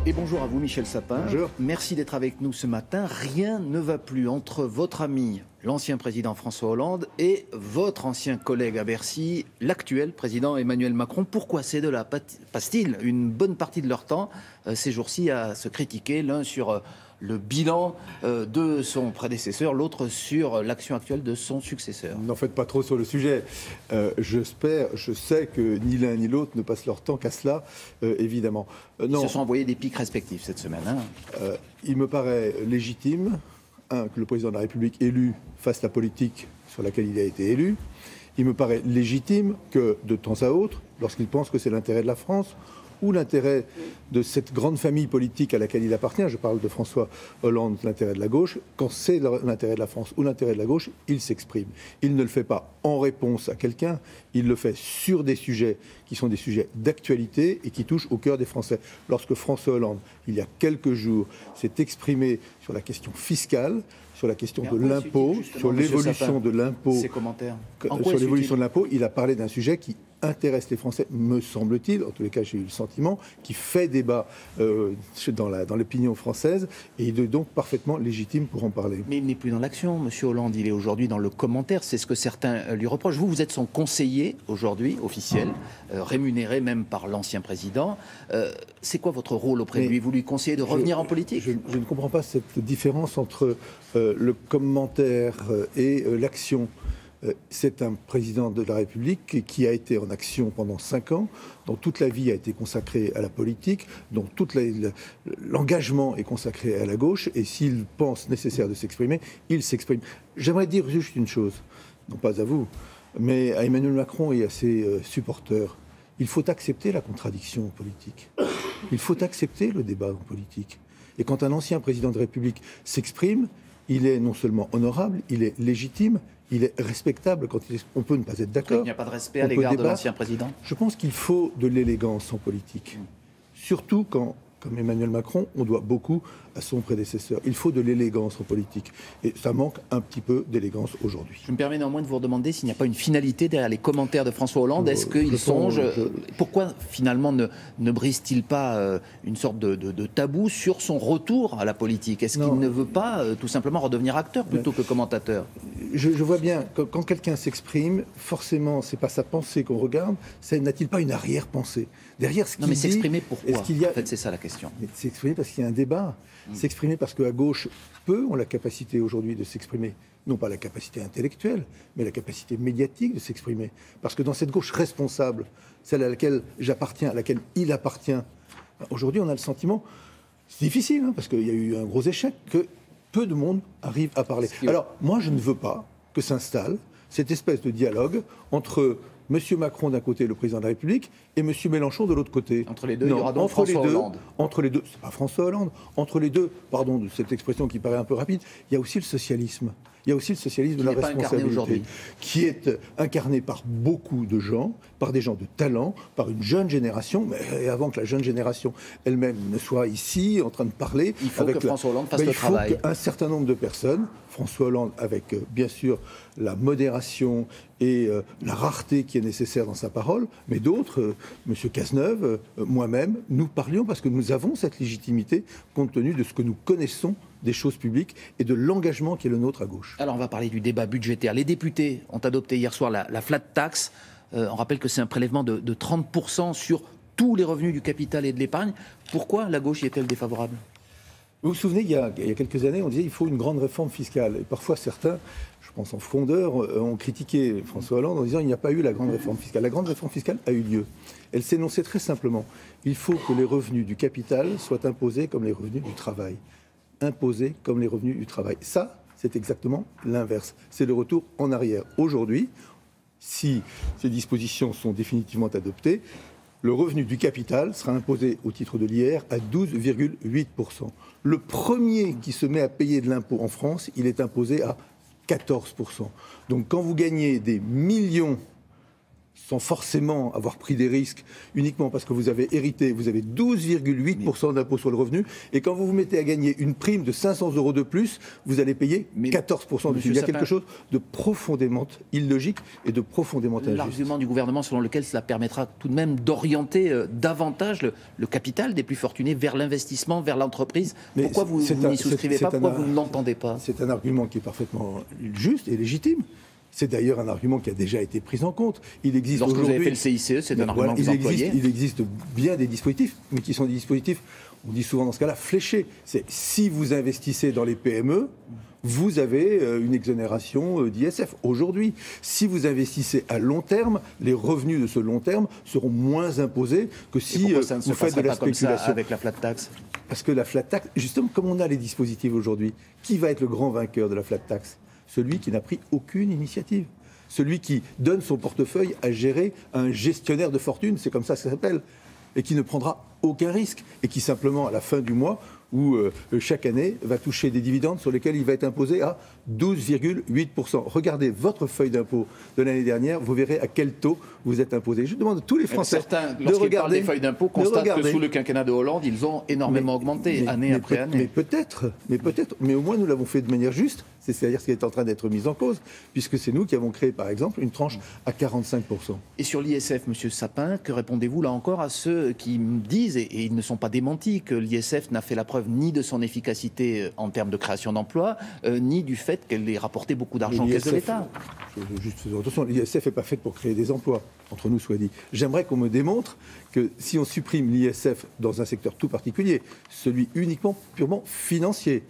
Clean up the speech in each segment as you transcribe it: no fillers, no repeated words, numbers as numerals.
Et bonjour à vous, Michel Sapin. Bonjour. Merci d'être avec nous ce matin. Rien ne va plus entre votre ami, l'ancien président François Hollande, et votre ancien collègue à Bercy, l'actuel président Emmanuel Macron. Pourquoi ces deux-là passent-ils une bonne partie de leur temps, ces jours-ci, à se critiquer, l'un sur le bilan de son prédécesseur, l'autre sur l'action actuelle de son successeur? N'en faites pas trop sur le sujet. Je sais que ni l'un ni l'autre ne passent leur temps qu'à cela, évidemment. Ils se sont envoyés des pics respectifs cette semaine. Il me paraît légitime, que le président de la République élu fasse la politique sur laquelle il a été élu. Il me paraît légitime que, de temps à autre, lorsqu'il pense que c'est l'intérêt de la France, ou l'intérêt de cette grande famille politique à laquelle il appartient, je parle de François Hollande, l'intérêt de la gauche, quand c'est l'intérêt de la France ou l'intérêt de la gauche, il s'exprime. Il ne le fait pas en réponse à quelqu'un, il le fait sur des sujets qui sont des sujets d'actualité et qui touchent au cœur des Français. Lorsque François Hollande, il y a quelques jours, s'est exprimé sur la question fiscale, sur la question de l'impôt, sur l'évolution de l'impôt, sur l'évolution de l'impôt, il a parlé d'un sujet qui intéresse les Français, me semble-t-il, en tous les cas j'ai eu le sentiment, qui fait débat dans l'opinion française, et il est donc parfaitement légitime pour en parler. Mais il n'est plus dans l'action, M. Hollande, il est aujourd'hui dans le commentaire, c'est ce que certains lui reprochent. Vous êtes son conseiller aujourd'hui, officiel, rémunéré même par l'ancien président. C'est quoi votre rôle auprès de lui? Vous lui conseillez de revenir en politique? Je ne comprends pas cette différence entre le commentaire et l'action. C'est un président de la République qui a été en action pendant 5 ans, dont toute la vie a été consacrée à la politique, dont tout l'engagement est consacré à la gauche, et s'il pense nécessaire de s'exprimer, il s'exprime. J'aimerais dire juste une chose, non pas à vous, mais à Emmanuel Macron et à ses supporters. Il faut accepter la contradiction politique. Il faut accepter le débat en politique. Et quand un ancien président de République s'exprime, il est non seulement honorable, il est légitime, il est respectable quand on peut ne pas être d'accord. Il n'y a pas de respect à l'égard de l'ancien président? Je pense qu'il faut de l'élégance en politique. Surtout quand, comme Emmanuel Macron, on doit beaucoup à son prédécesseur. Il faut de l'élégance en politique. Et ça manque un petit peu d'élégance aujourd'hui. Je me permets néanmoins de vous redemander s'il n'y a pas une finalité derrière les commentaires de François Hollande. Est-ce qu'il songe... Pourquoi finalement ne brise-t-il pas une sorte de tabou sur son retour à la politique? Est-ce qu'il ne veut pas tout simplement redevenir acteur plutôt que commentateur? Je vois bien, quand quelqu'un s'exprime, forcément, c'est pas sa pensée qu'on regarde, n'a-t-il pas une arrière-pensée? Derrière ce qu'il dit... Non mais s'exprimer pourquoi? En fait, c'est ça la question. S'exprimer parce qu'il y a un débat. S'exprimer parce qu'à gauche, peu ont la capacité aujourd'hui de s'exprimer. Non pas la capacité intellectuelle, mais la capacité médiatique de s'exprimer. Parce que dans cette gauche responsable, celle à laquelle j'appartiens, à laquelle il appartient, aujourd'hui on a le sentiment, c'est difficile, parce qu'il y a eu un gros échec, que peu de monde arrive à parler. Alors, moi je ne veux pas que s'installe cette espèce de dialogue entre M. Macron d'un côté, le président de la République, et M. Mélenchon de l'autre côté. Entre les deux, il y aura donc François Hollande. Entre les deux, c'est pas François Hollande. Entre les deux, pardon de cette expression qui paraît un peu rapide, il y a aussi le socialisme. Il y a aussi le socialisme de la responsabilité, qui est incarné par beaucoup de gens, par des gens de talent, par une jeune génération, mais avant que la jeune génération elle-même ne soit ici en train de parler. Il faut que François Hollande fasse le travail. Il faut qu'un certain nombre de personnes, François Hollande avec bien sûr la modération et la rareté qui est nécessaire dans sa parole, mais d'autres, M. Cazeneuve, moi-même, nous parlions parce que nous avons cette légitimité compte tenu de ce que nous connaissons des choses publiques et de l'engagement qui est le nôtre à gauche. Alors on va parler du débat budgétaire. Les députés ont adopté hier soir la flat tax. On rappelle que c'est un prélèvement de 30% sur tous les revenus du capital et de l'épargne. Pourquoi la gauche y est-elle défavorable? Vous vous souvenez, il y a quelques années, on disait qu'il faut une grande réforme fiscale. Et parfois certains, je pense en frondeur, ont critiqué François Hollande en disant qu'il n'y a pas eu la grande réforme fiscale. La grande réforme fiscale a eu lieu. Elle s'énonçait très simplement. Il faut que les revenus du capital soient imposés comme les revenus du travail. Imposés comme les revenus du travail. Ça, c'est exactement l'inverse. C'est le retour en arrière. Aujourd'hui, si ces dispositions sont définitivement adoptées, le revenu du capital sera imposé au titre de l'IR à 12,8%. Le premier qui se met à payer de l'impôt en France, il est imposé à 14%. Donc quand vous gagnez des millions sans forcément avoir pris des risques, uniquement parce que vous avez hérité, vous avez 12,8% d'impôt sur le revenu, et quand vous vous mettez à gagner une prime de 500 € de plus, vous allez payer 14% dessus. Il y a quelque chose de profondément illogique et de profondément injuste. L'argument du gouvernement selon lequel cela permettra tout de même d'orienter davantage le capital des plus fortunés vers l'investissement, vers l'entreprise. Pourquoi vous n'y souscrivez pas? Pourquoi vous ne l'entendez pas? C'est un argument qui est parfaitement juste et légitime. C'est d'ailleurs un argument qui a déjà été pris en compte. Il existe Lorsque vous avez fait le aujourd'hui, CICE, c'est un argument que vous employez. il existe bien des dispositifs, mais qui sont des dispositifs, on dit souvent dans ce cas-là, fléchés. C'est si vous investissez dans les PME, vous avez une exonération d'ISF. Aujourd'hui, si vous investissez à long terme, les revenus de ce long terme seront moins imposés que si ça ne se vous faites de la comme ça spéculation. avec la flat tax. Parce que la flat tax, justement, comme on a les dispositifs aujourd'hui, qui va être le grand vainqueur de la flat tax? Celui qui n'a pris aucune initiative. Celui qui donne son portefeuille à gérer un gestionnaire de fortune, c'est comme ça que ça s'appelle, et qui ne prendra aucun risque, et qui simplement, à la fin du mois, ou chaque année, va toucher des dividendes sur lesquels il va être imposé à 12,8%. Regardez votre feuille d'impôt de l'année dernière, vous verrez à quel taux vous êtes imposé. Je demande à tous les Français certains, lorsqu'ils parlent des feuilles d'impôt, constatent que sous le quinquennat de Hollande, ils ont énormément augmenté, année après année. Mais au moins nous l'avons fait de manière juste, c'est-à-dire ce qui est en train d'être mis en cause, puisque c'est nous qui avons créé, par exemple, une tranche à 45%. Et sur l'ISF, Monsieur Sapin, que répondez-vous là encore à ceux qui me disent, et ils ne sont pas démentis, que l'ISF n'a fait la preuve ni de son efficacité en termes de création d'emplois, ni du fait qu'elle ait rapporté beaucoup d'argent aux caisses de l'État. Juste faisons attention, l'ISF n'est pas faite pour créer des emplois, entre nous soit dit. J'aimerais qu'on me démontre que si on supprime l'ISF dans un secteur tout particulier, celui uniquement, purement financier,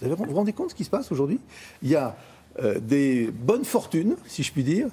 vous vous rendez compte de ce qui se passe aujourd'hui? Il y a des bonnes fortunes, si je puis dire,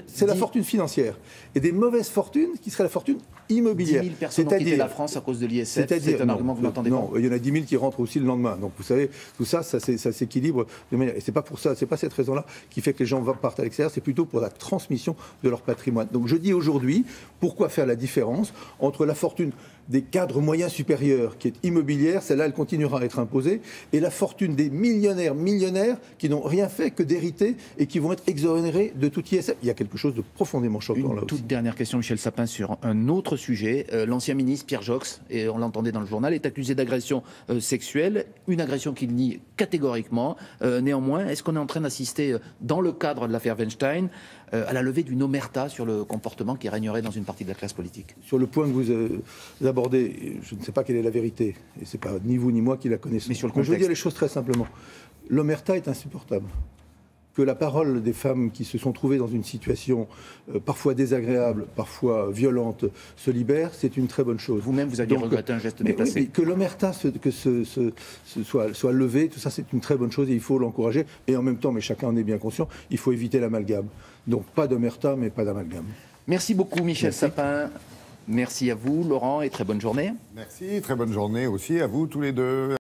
c'est la fortune financière, et des mauvaises fortunes qui seraient la fortune immobilière. 10 000 personnes ont quitté la France à cause de l'ISF, c'est un argument que vous n'entendez pas. Non, il y en a 10 000 qui rentrent aussi le lendemain. Donc vous savez, tout ça, ça s'équilibre de manière. Et c'est pas pour ça, c'est pas cette raison-là qui fait que les gens partent à l'extérieur, c'est plutôt pour la transmission de leur patrimoine. Donc je dis aujourd'hui, pourquoi faire la différence entre la fortune des cadres moyens supérieurs qui est immobilière, celle-là elle continuera à être imposée, et la fortune des millionnaires qui n'ont rien fait que d'hériter et qui vont être exonérés de tout ISF. Il y a quelque chose de profondément choquant là aussi. Toute dernière question, Michel Sapin, sur un autre sujet. L'ancien ministre Pierre Joxe, et on l'entendait dans le journal, est accusé d'agression sexuelle, une agression qu'il nie catégoriquement. Néanmoins, est-ce qu'on est en train d'assister, dans le cadre de l'affaire Weinstein, à la levée d'une omerta sur le comportement qui régnerait dans une partie de la classe politique? Sur le point que vous abordez, je ne sais pas quelle est la vérité, et ce n'est pas ni vous ni moi qui la connaissons. Mais sur le contexte. Je veux dire les choses très simplement. L'omerta est insupportable. Que la parole des femmes qui se sont trouvées dans une situation parfois désagréable, parfois violente, se libère, c'est une très bonne chose. Vous-même, vous aviez regretté un geste déplacé. Oui, que l'omerta soit levée, tout ça, c'est une très bonne chose et il faut l'encourager. Et en même temps, mais chacun en est bien conscient, il faut éviter l'amalgame. Donc pas d'omerta, mais pas d'amalgame. Merci beaucoup, Michel Sapin. Merci à vous, Laurent, et très bonne journée. Merci, très bonne journée aussi à vous tous les deux.